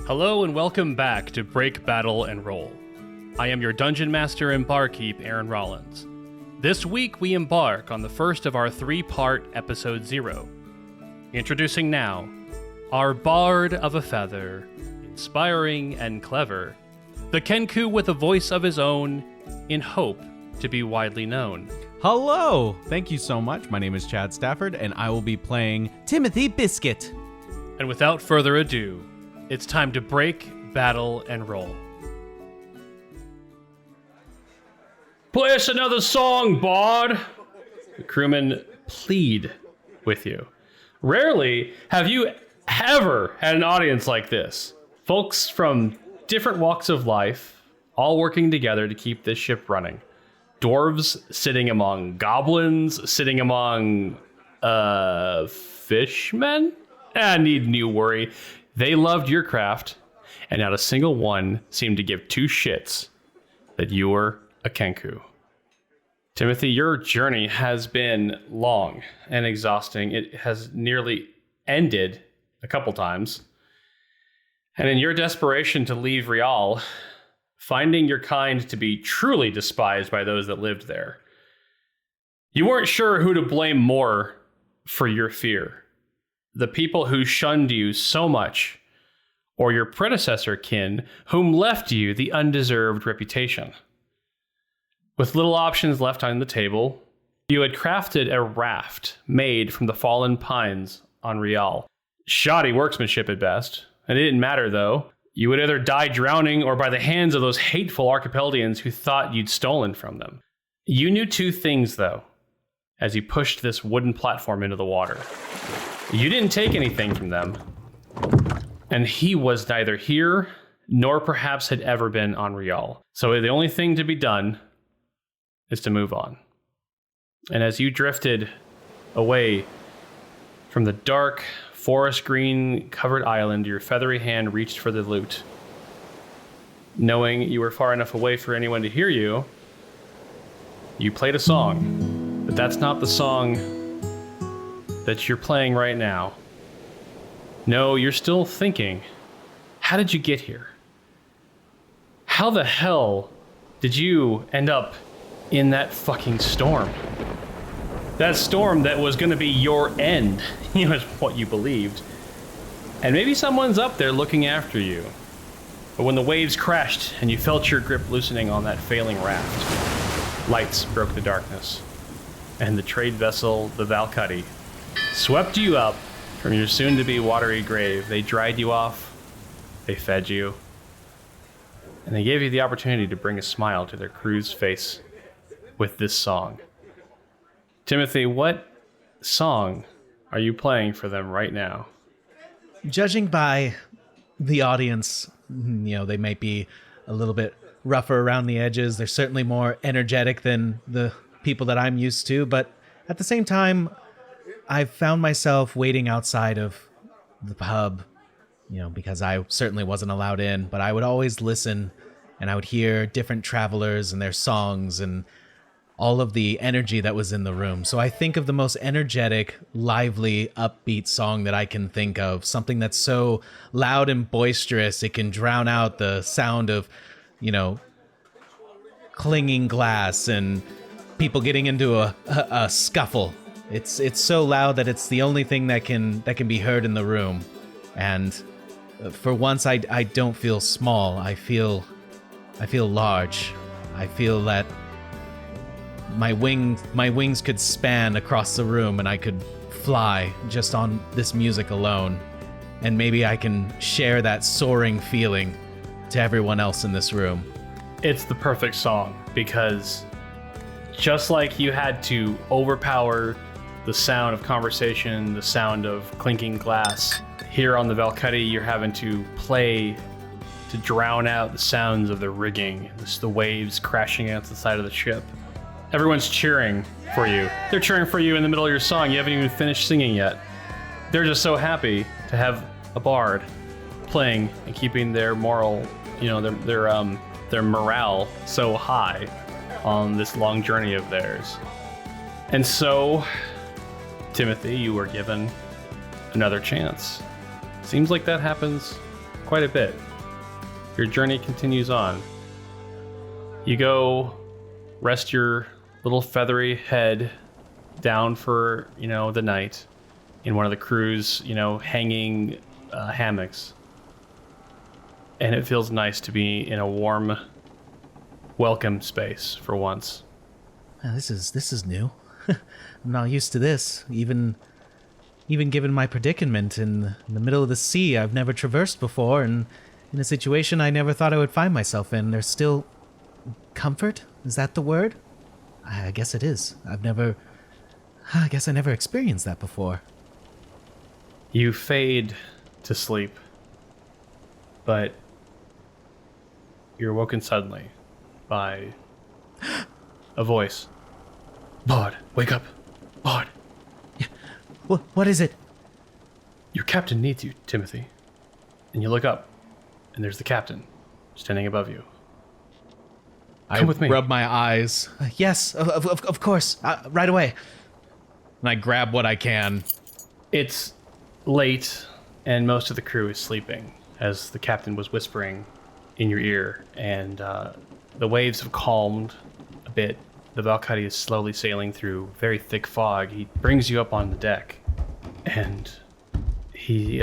Hello and welcome back to Break, Battle, and Roll. I am your Dungeon Master and Barkeep, Aaron Rollins. This week we embark on the first of our three-part Episode 0. Introducing now, our Bard of a Feather, inspiring and clever, the Kenku with a voice of his own, in hope to be widely known. Hello! Thank you so much. My name is Chad Stafford, and I will be playing Timothy Biscuit. And without further ado, it's time to break, battle, and roll. Play us another song, Bard! The crewmen plead with you. Rarely have you ever had an audience like this. Folks from different walks of life, all working together to keep this ship running. Dwarves sitting among goblins, sitting among, fishmen? Need new worry. They loved your craft, and not a single one seemed to give two shits that you were a Kenku. Timothy, your journey has been long and exhausting. It has nearly ended a couple times. And in your desperation to leave Rial, finding your kind to be truly despised by those that lived there, you weren't sure who to blame more for your fear. The people who shunned you so much, or your predecessor kin, whom left you the undeserved reputation. With little options left on the table, you had crafted a raft made from the fallen pines on Rial. Shoddy workmanship at best. It didn't matter, though. You would either die drowning or by the hands of those hateful Archipeladians who thought you'd stolen from them. You knew two things, though, as you pushed this wooden platform into the water. You didn't take anything from them, and he was neither here nor perhaps had ever been on Rial. So the only thing to be done is to move on. And as you drifted away from the dark, forest green covered island, your feathery hand reached for the lute. Knowing you were far enough away for anyone to hear you, you played a song, but that's not the song that you're playing right now. No, you're still thinking, how did you get here? How the hell did you end up in that fucking storm? That storm that was going to be your end, is what you believed. And maybe someone's up there looking after you. But when the waves crashed and you felt your grip loosening on that failing raft, lights broke the darkness. And the trade vessel, the Valkyrie, swept you up from your soon-to-be watery grave. They dried you off, they fed you, and they gave you the opportunity to bring a smile to their crew's face with this song. Timothy, what song are you playing for them right now? Judging by the audience, they might be a little bit rougher around the edges. They're certainly more energetic than the people that I'm used to, but at the same time, I've found myself waiting outside of the pub, because I certainly wasn't allowed in, but I would always listen and I would hear different travelers and their songs and all of the energy that was in the room. So I think of the most energetic, lively, upbeat song that I can think of, something that's so loud and boisterous it can drown out the sound of, clinging glass and people getting into a scuffle. It's so loud that it's the only thing that can be heard in the room. And for once, I don't feel small. I feel large. I feel that my wings could span across the room and I could fly just on this music alone. And maybe I can share that soaring feeling to everyone else in this room. It's the perfect song because just like you had to overpower the sound of conversation, the sound of clinking glass, here on the Valkyrie, you're having to play to drown out the sounds of the rigging, the waves crashing against the side of the ship. Everyone's cheering for you. They're cheering for you in the middle of your song. You haven't even finished singing yet. They're just so happy to have a bard playing and keeping their moral, their morale so high on this long journey of theirs. And so, Timothy, you were given another chance. Seems like that happens quite a bit. Your journey continues on. You go rest your little feathery head down for, the night in one of the crew's, hanging hammocks. And it feels nice to be in a warm, welcome space for once. This is new. I'm not used to this. Even given my predicament in the middle of the sea I've never traversed before, and in a situation I never thought I would find myself in, there's still comfort? Is that the word? I guess it is. I guess I never experienced that before. You fade to sleep, but you're woken suddenly by a voice. Bard, wake up. Bard. What is it? Your captain needs you, Timothy. And you look up, and there's the captain standing above you. Come with me. I rub my eyes. Yes, of course. Right away. And I grab what I can. It's late, and most of the crew is sleeping, as the captain was whispering in your ear, and the waves have calmed a bit. The Valkyrie is slowly sailing through very thick fog. He brings you up on the deck, and he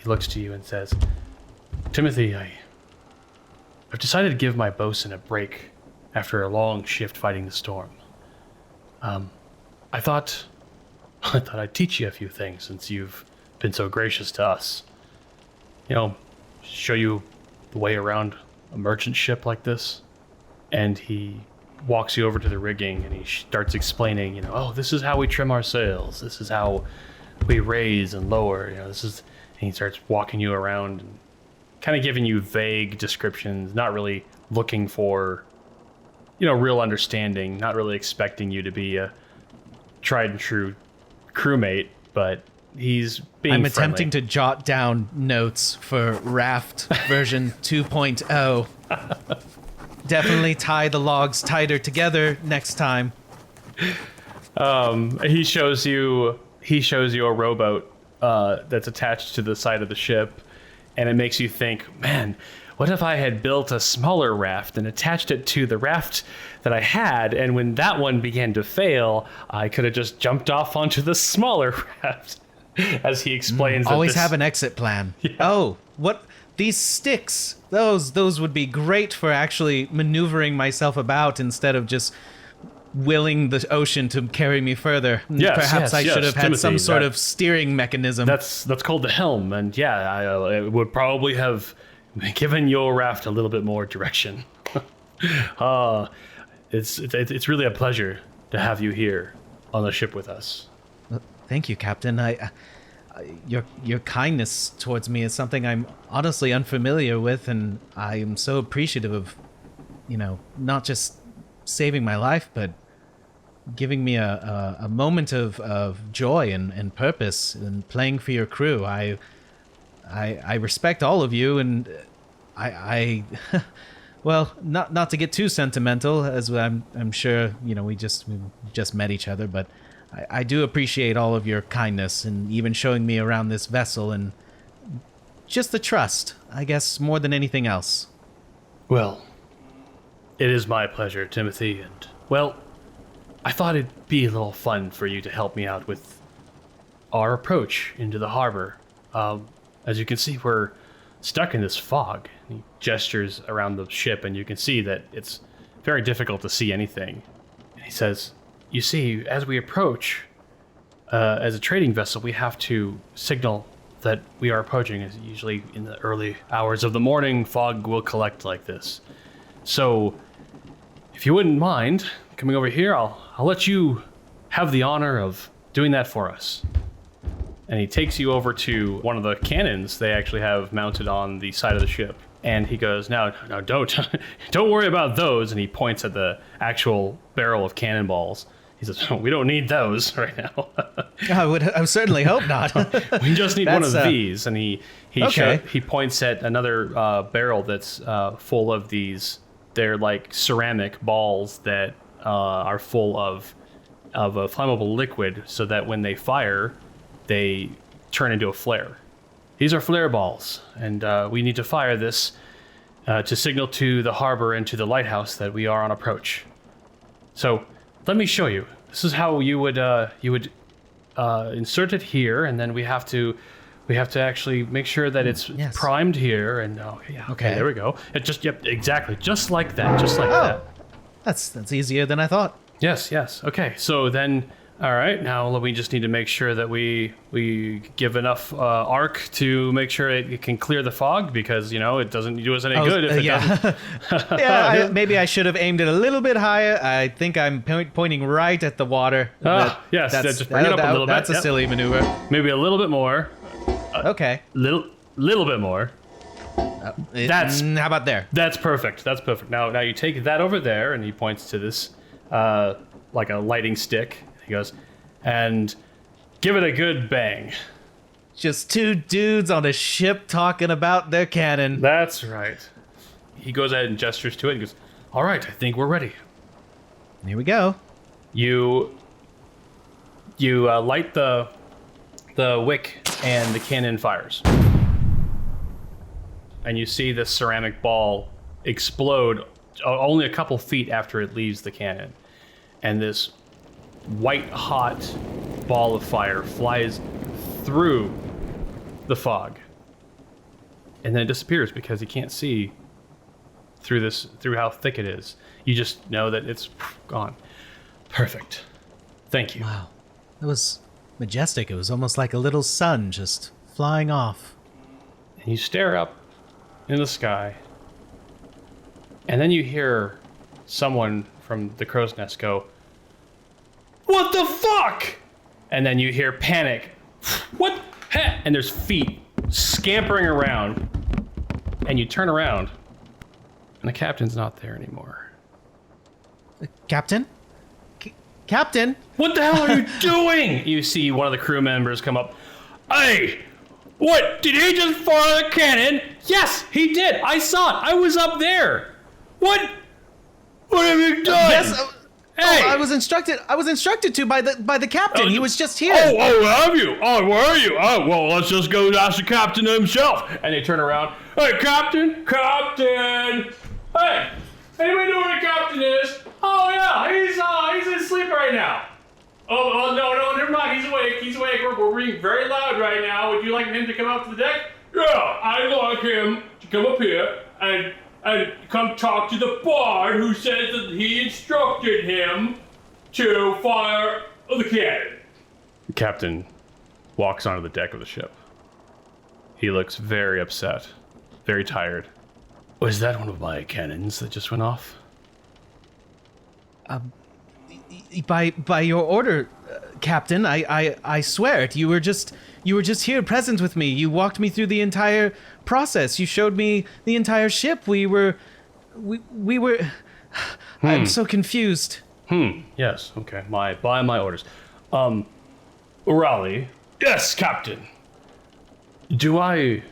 looks to you and says, Timothy, I've decided to give my bosun a break after a long shift fighting the storm. I thought I'd teach you a few things since you've been so gracious to us. Show you the way around a merchant ship like this. And he walks you over to the rigging and he starts explaining, this is how we trim our sails. This is how we raise and lower. And he starts walking you around and kind of giving you vague descriptions, not really looking for, real understanding, not really expecting you to be a tried and true crewmate, but he's being I'm friendly. attempting to jot down notes for Raft version 2.0. Definitely tie the logs tighter together next time. He shows you a rowboat that's attached to the side of the ship, and it makes you think, man, what if I had built a smaller raft and attached it to the raft that I had, and when that one began to fail, I could have just jumped off onto the smaller raft. As he explains, always have an exit plan. Yeah. Oh, what? These sticks, those would be great for actually maneuvering myself about instead of just willing the ocean to carry me further. Perhaps I should have had Timothy, some sort of steering mechanism. That's called the helm, and it would probably have given your raft a little bit more direction. It's really a pleasure to have you here on the ship with us. Thank you, Captain. Your kindness towards me is something I'm honestly unfamiliar with, and I am so appreciative of, not just saving my life, but giving me a moment of joy and purpose and playing for your crew. I respect all of you, and I well, not to get too sentimental, as I'm sure we just met each other, but I do appreciate all of your kindness and even showing me around this vessel and just the trust, I guess, more than anything else. Well, it is my pleasure, Timothy, and, I thought it'd be a little fun for you to help me out with our approach into the harbor. As you can see, we're stuck in this fog. He gestures around the ship, and you can see that it's very difficult to see anything. And he says, you see, as we approach, as a trading vessel, we have to signal that we are approaching. As usually in the early hours of the morning, fog will collect like this. So, if you wouldn't mind coming over here, I'll let you have the honor of doing that for us. And he takes you over to one of the cannons they actually have mounted on the side of the ship. And he goes, now don't worry about those. And he points at the actual barrel of cannonballs. He says, oh, we don't need those right now. I would certainly hope not. We just need one of these. And he okay. he points at another barrel that's full of these. They're like ceramic balls that are full of a flammable liquid, so that when they fire, they turn into a flare. These are flare balls, and we need to fire this to signal to the harbor and to the lighthouse that we are on approach. So, let me show you. This is how you would insert it here, and then we have to actually make sure that it's yes. primed here. And okay, there we go. It just exactly, just like that, That's easier than I thought. Yes. Okay, so then. All right, now we just need to make sure that we give enough arc to make sure it can clear the fog, because it doesn't do us any good if it doesn't. Maybe I should have aimed it a little bit higher. I think I'm pointing right at the water. Yes, just bring it up a little bit. That's a silly maneuver. Maybe a little bit more. Okay. Little bit more. How about there? That's perfect. Now you take that over there, and he points to this like a lighting stick. He goes, and give it a good bang. Just two dudes on a ship talking about their cannon. That's right. He goes ahead and gestures to it and goes, all right, I think we're ready. Here we go. You light the wick, and the cannon fires. And you see this ceramic ball explode only a couple feet after it leaves the cannon. And this white hot ball of fire flies through the fog, and then it disappears because you can't see through how thick it is. You just know that it's gone. Perfect. Thank you. Wow, that was majestic. It was almost like a little sun just flying off. And you stare up in the sky, and then you hear someone from the crow's nest go, "What the fuck?" And then you hear panic. What? And there's feet scampering around. And you turn around, and the captain's not there anymore. Captain? Captain? What the hell are you doing? You see one of the crew members come up. Hey! What? Did he just fire the cannon? Yes, he did. I saw it. I was up there. What? What have you done? Yes. Hey! I was instructed to by the captain. He was just here. Oh, have you? Oh, where are you? Oh, well, let's just go ask the captain himself. And they turn around. Hey, Captain! Hey, anybody know where the captain is? Oh, yeah, he's asleep right now. Oh, no, never mind. He's awake. We're being very loud right now. Would you like him to come up to the deck? Yeah, I'd like him to come up here and come talk to the bard who says that he instructed him to fire the cannon. The captain walks onto the deck of the ship. He looks very upset, very tired. Was that one of my cannons that just went off? By your order, Captain, I swear it. You were just here present with me. You walked me through the entire process. You showed me the entire ship. We were I'm so confused. Yes, okay. By my orders. Raleigh. Yes, Captain. Do I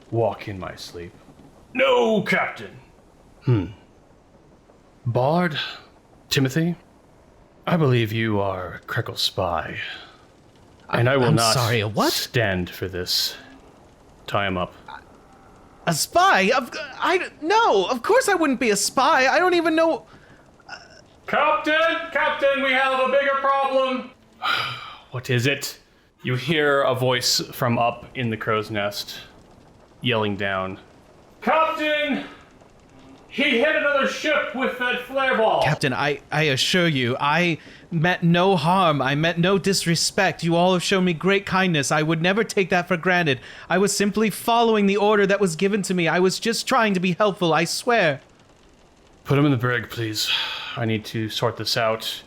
walk in my sleep? No, Captain. Bard, Timothy, I believe you are Krekel's spy. And I will I'm not sorry, a what? stand for this. Tie him up. A spy? No, of course I wouldn't be a spy. I don't even know. Captain, we have a bigger problem. What is it? You hear a voice from up in the crow's nest, yelling down. Captain! He hit another ship with that flare ball. Captain, I assure you, I meant no harm. I meant no disrespect. You all have shown me great kindness. I would never take that for granted. I was simply following the order that was given to me. I was just trying to be helpful, I swear. Put him in the brig, please. I need to sort this out.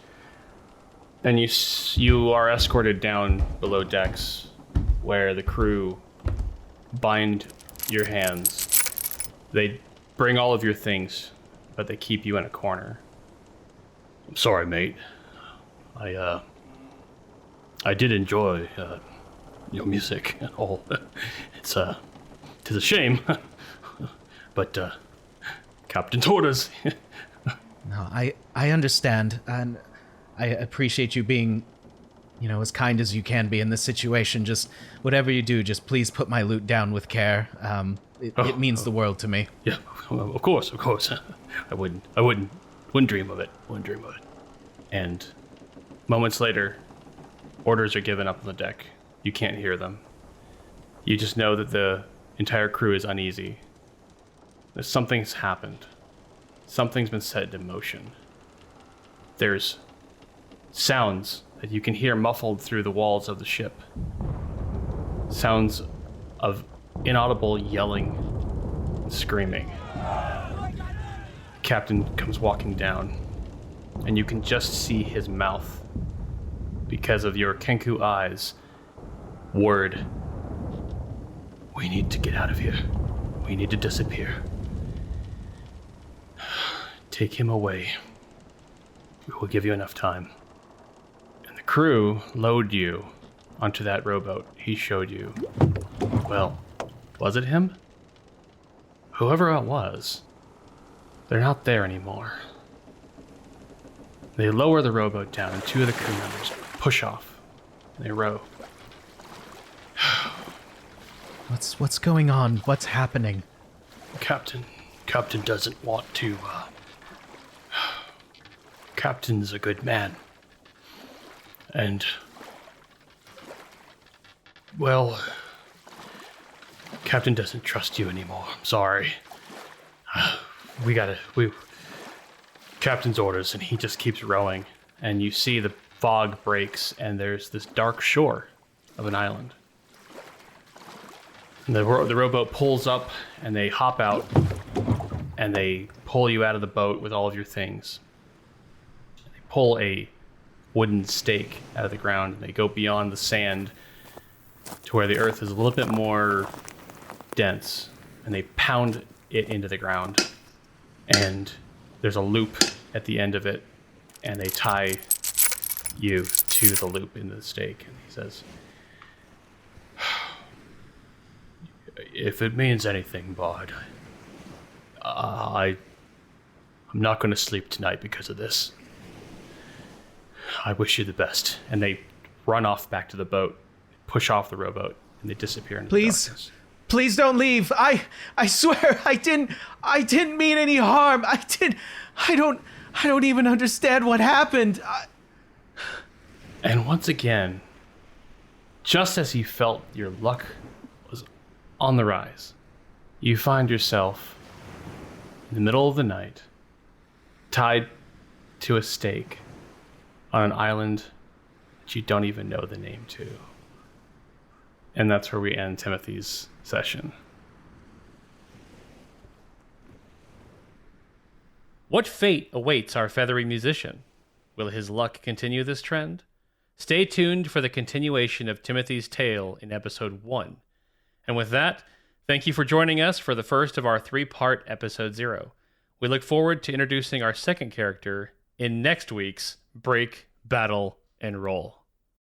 And you are escorted down below decks, where the crew bind your hands. They bring all of your things, but they keep you in a corner. I'm sorry, mate. I did enjoy your music and all. It's a shame, but Captain's orders. No, I understand, and I appreciate you being as kind as you can be in this situation. Just whatever you do, just please put my loot down with care. It means the world to me. Yeah, of course. I wouldn't dream of it. And moments later, orders are given up on the deck. You can't hear them. You just know that the entire crew is uneasy. Something's happened. Something's been set in motion. There's sounds that you can hear muffled through the walls of the ship. Sounds of inaudible yelling and screaming. The captain comes walking down, and you can just see his mouth, because of your Kenku eyes, word: we need to get out of here. We need to disappear. Take him away. We will give you enough time. And the crew load you onto that rowboat he showed you. Well, was it him? Whoever it was, they're not there anymore. They lower the rowboat down, and two of the crew members push off. They row. What's going on? What's happening? Captain doesn't want to, Captain's a good man. And, well, Captain doesn't trust you anymore. I'm sorry. Captain's orders, and he just keeps rowing. And you see the fog breaks, and there's this dark shore of an island. And the rowboat pulls up, and they hop out, and they pull you out of the boat with all of your things. They pull a wooden stake out of the ground, and they go beyond the sand to where the earth is a little bit more dense, and they pound it into the ground. And there's a loop at the end of it, and they tie you to the loop in the stake. And he says, if it means anything, Bard, I'm not going to sleep tonight because of this. I wish you the best. And they run off back to the boat, push off the rowboat, and they disappear into the darkness. Please don't leave. I swear I didn't mean any harm. I don't even understand what happened. And once again, just as you felt your luck was on the rise, you find yourself in the middle of the night, tied to a stake on an island that you don't even know the name to. And that's where we end Timothy's session. What fate awaits our feathery musician? Will his luck continue this trend? Stay tuned for the continuation of Timothy's tale in episode 1. And with that, thank you for joining us for the first of our 3-part episode 0. We look forward to introducing our second character in next week's Break, Battle, and Roll.